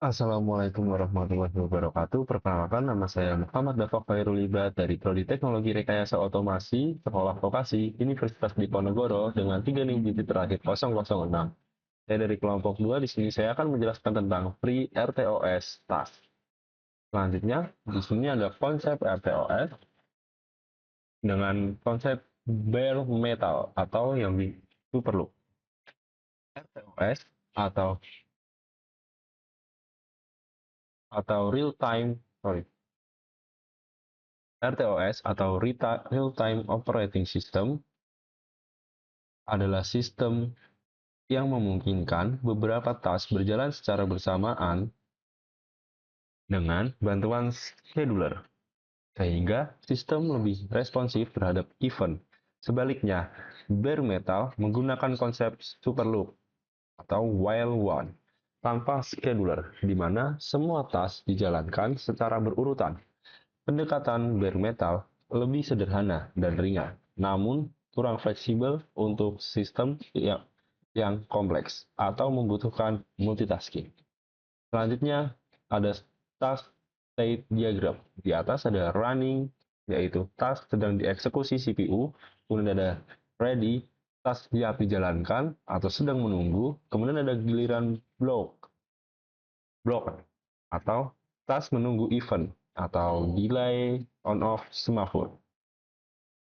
Assalamualaikum warahmatullahi wabarakatuh. Perkenalkan, nama saya Muhammad Dafa Khairul Ibad dari Prodi Teknologi Rekayasa Otomasi, Sekolah Vokasi, Universitas Diponegoro dengan 3 digit terakhir 006. Saya dari kelompok 2, di sini saya akan menjelaskan tentang Free RTOS Task. Selanjutnya, di sini ada konsep RTOS dengan konsep bare metal atau yang itu perlu. RTOS atau real time sorry RTOS atau Real Time Operating System adalah sistem yang memungkinkan beberapa task berjalan secara bersamaan dengan bantuan scheduler, sehingga sistem lebih responsif terhadap event. Sebaliknya, bare metal menggunakan konsep super loop atau while one tanpa scheduler, di mana semua task dijalankan secara berurutan. Pendekatan bare metal lebih sederhana dan ringan, namun kurang fleksibel untuk sistem yang kompleks atau membutuhkan multitasking. Selanjutnya ada task state diagram. Di atas ada running, yaitu task sedang dieksekusi CPU, kemudian ada ready, task siap dijalankan atau sedang menunggu, kemudian ada giliran block atau task menunggu event atau delay on off semafor.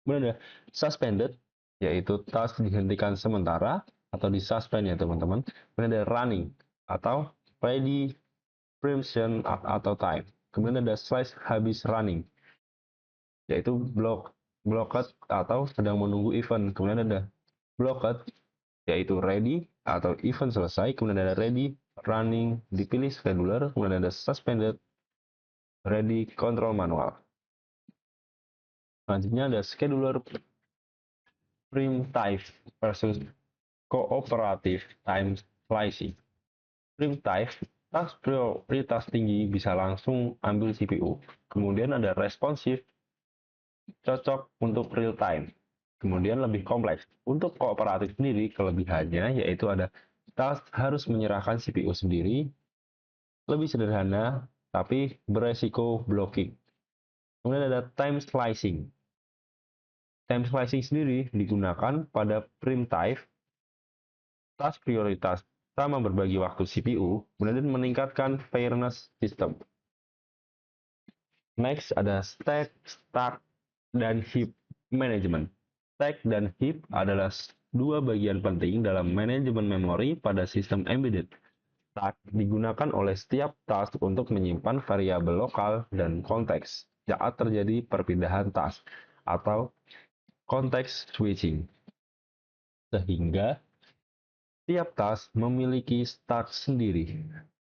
Kemudian ada suspended, yaitu task dihentikan sementara atau disuspend ya teman-teman. Kemudian ada running atau ready preemption atau time. Kemudian ada slice habis running, yaitu blocked atau sedang menunggu event. Kemudian ada blocked, yaitu ready atau event selesai. Kemudian ada ready running, dipilih scheduler. Kemudian ada suspended, ready control manual. Selanjutnya ada scheduler primitive versus cooperative time slicing. Primitive, task prioritas tinggi bisa langsung ambil CPU. Kemudian ada responsive, cocok untuk real time. Kemudian lebih kompleks. Untuk kooperatif sendiri, kelebihannya yaitu ada task harus menyerahkan CPU sendiri, lebih sederhana, tapi beresiko blocking. Kemudian ada time slicing. Time slicing sendiri digunakan pada primitive, task prioritas sama berbagi waktu CPU, kemudian meningkatkan fairness system. Next ada stack, stack, dan heap management. Stack dan heap adalah dua bagian penting dalam manajemen memori pada sistem embedded. Stack digunakan oleh setiap task untuk menyimpan variabel lokal dan konteks saat terjadi perpindahan task atau konteks switching. Sehingga tiap task memiliki stack sendiri.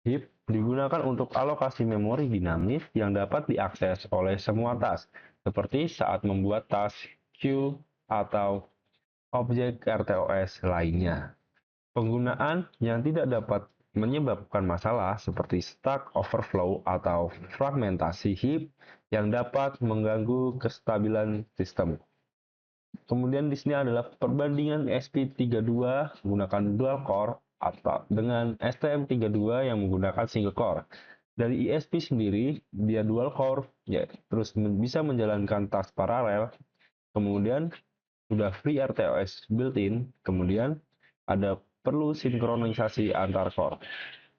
Heap digunakan untuk alokasi memori dinamis yang dapat diakses oleh semua task, seperti saat membuat task queue atau objek RTOS lainnya. Penggunaan yang tidak dapat menyebabkan masalah seperti stack overflow atau fragmentasi heap yang dapat mengganggu kestabilan sistem. Kemudian di sini adalah perbandingan ESP32 menggunakan dual core atau dengan STM32 yang menggunakan single core. Dari ESP sendiri, dia dual core, ya, terus bisa menjalankan task paralel. Kemudian sudah free RTOS built-in, kemudian ada perlu sinkronisasi antar core.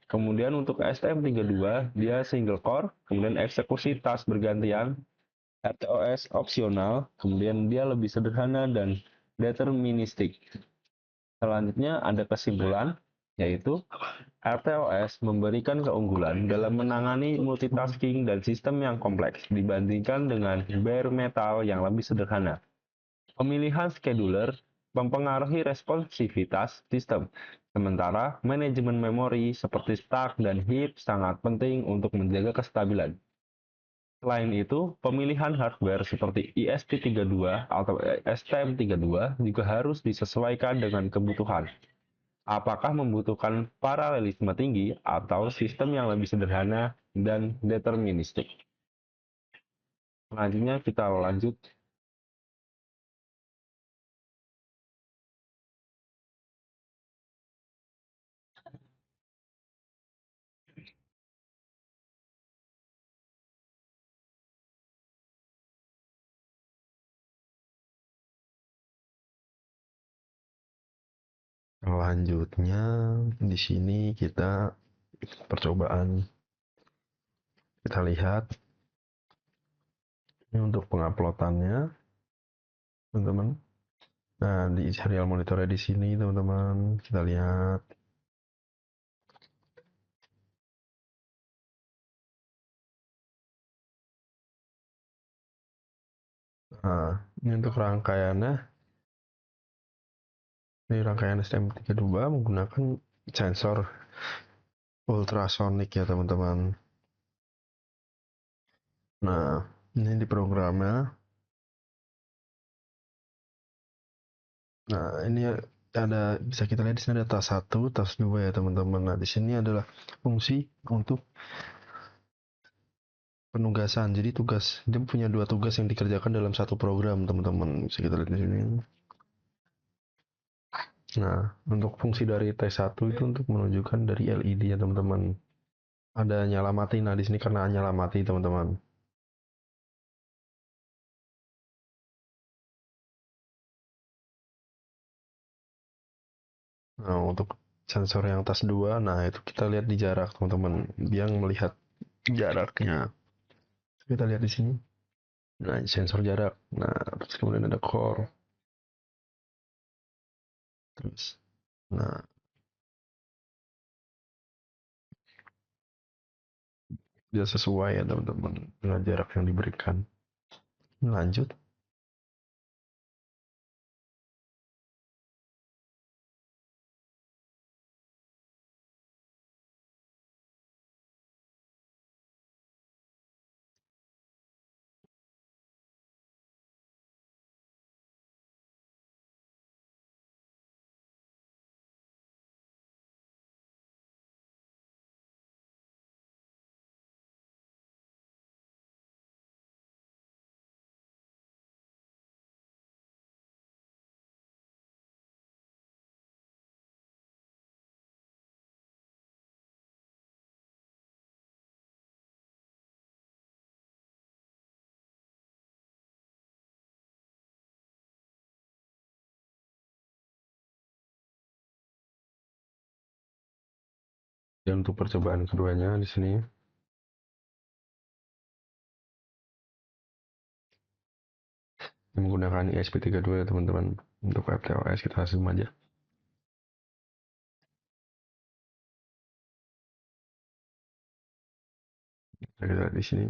Kemudian untuk STM32, dia single core, kemudian eksekusi task bergantian, RTOS opsional, kemudian dia lebih sederhana dan deterministik. Selanjutnya ada kesimpulan, yaitu RTOS memberikan keunggulan dalam menangani multitasking dan sistem yang kompleks dibandingkan dengan bare metal yang lebih sederhana. Pemilihan scheduler mempengaruhi responsivitas sistem, sementara manajemen memori seperti stack dan heap sangat penting untuk menjaga kestabilan. Selain itu, pemilihan hardware seperti ESP32 atau STM32 juga harus disesuaikan dengan kebutuhan. Apakah membutuhkan paralelisme tinggi atau sistem yang lebih sederhana dan deterministik. Selanjutnya kita lanjut. Selanjutnya di sini kita percobaan, kita lihat ini untuk penguploadannya, teman-teman. Nah, di serial monitornya di sini, teman-teman, kita lihat. Nah, ini untuk rangkaiannya. Ini rangkaian STM32 menggunakan sensor ultrasonic ya, teman-teman. Nah, ini di programnya. Nah, ini ada, bisa kita lihat di sini ada tas 1, tas 2 ya, teman-teman. Nah, di sini adalah fungsi untuk penugasan. Jadi dia punya 2 tugas yang dikerjakan dalam satu program, teman-teman. Bisa kita lihat di sini. Nah, untuk fungsi dari T1 itu untuk menunjukkan dari LED ya, teman-teman. Ada nyala mati. Nah, di sini karena nyala mati, teman-teman. Nah, untuk sensor yang tas 2, nah itu kita lihat di jarak, teman-teman. Dia melihat jaraknya. Kita lihat di sini. Nah, sensor jarak. Nah, terus kemudian ada core. Terus, nah, dia sesuai ya, teman-teman, dengan jarak yang diberikan. Lanjut. Dan untuk percobaan keduanya di sini menggunakan ESP32 ya, teman-teman. Untuk FTOS kita zoom aja. Kita lihat di sini.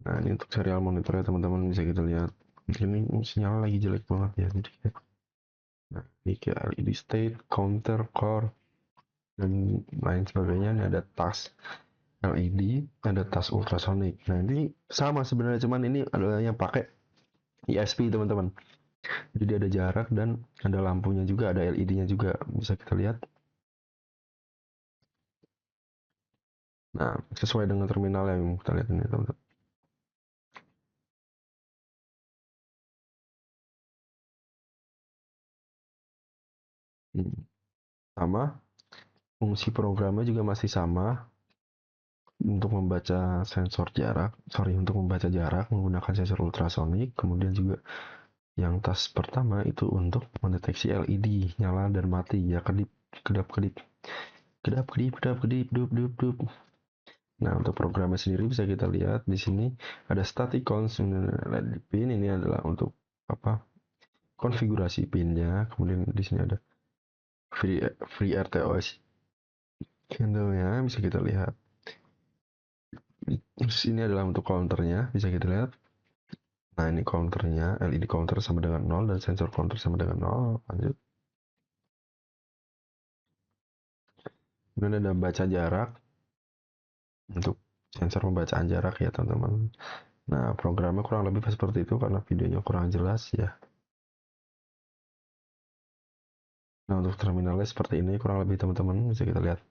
Nah, ini untuk serial monitornya, teman-teman, bisa kita lihat. Ini sinyal lagi jelek banget ya. Jadi, nah, ini ke LED state, counter, core, dan lain sebagainya. Ini ada tas LED, ada tas ultrasonic. Nah, ini sama sebenarnya, cuman ini adalah yang pakai ESP, teman-teman. Jadi ada jarak dan ada lampunya juga, ada LED-nya juga, bisa kita lihat. Nah, sesuai dengan terminal yang kita lihat ini, teman-teman. Sama, fungsi programnya juga masih sama. Untuk membaca untuk membaca jarak menggunakan sensor ultrasonic. Kemudian juga yang tas pertama itu untuk mendeteksi LED nyala dan mati ya, kedip kedap kedip kedap kedip kedap kedip dup dup dup. Nah, untuk programnya sendiri bisa kita lihat di sini ada static cons pin. Ini adalah untuk apa, konfigurasi pinnya. Kemudian di sini ada free RTOS handle-nya, bisa kita lihat. Terus ini adalah untuk counternya, bisa kita lihat. Nah, ini counternya, LED counter sama dengan 0 dan sensor counter sama dengan 0. Lanjut. Kemudian ada baca jarak untuk sensor pembacaan jarak ya, teman-teman. Nah, programnya kurang lebih seperti itu karena videonya kurang jelas ya. Nah, untuk terminalnya seperti ini kurang lebih, teman-teman, bisa kita lihat.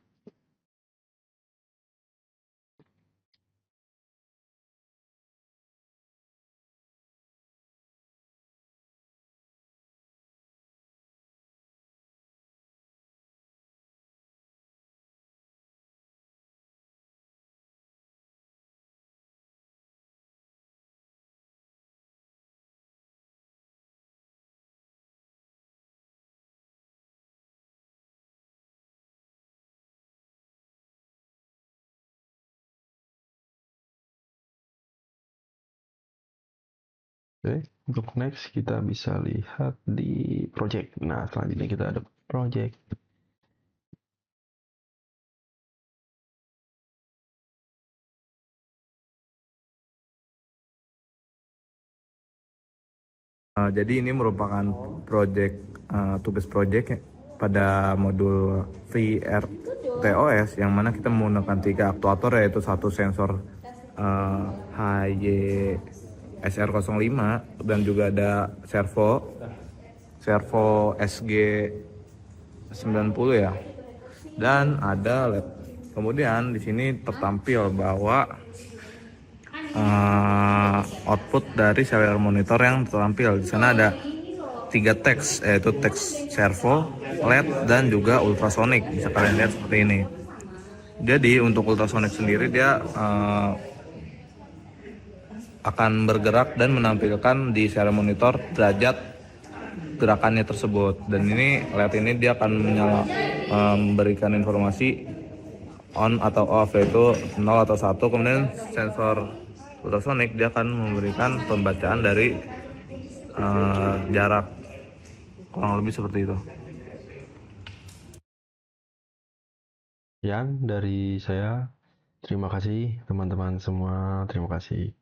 Oke, untuk next kita bisa lihat di project. Nah, selanjutnya kita ada project. Jadi ini merupakan tugas project ya, pada modul VRTOS yang mana kita menggunakan 3 aktuator, yaitu satu sensor HY-SR05 dan juga ada servo SG90 ya, dan ada LED. Kemudian di sini tertampil bahwa output dari serial monitor yang tertampil. Di sana ada 3 teks, yaitu teks servo, LED, dan juga ultrasonic. Bisa kalian lihat seperti ini. Jadi untuk ultrasonic sendiri dia akan bergerak dan menampilkan di serial monitor derajat gerakannya tersebut. Dan ini LED ini dia akan memberikan informasi on atau off, yaitu 0 atau 1. Kemudian sensor ultrasonic dia akan memberikan pembacaan dari jarak, kurang lebih seperti itu. Yang dari saya, terima kasih teman-teman semua, terima kasih.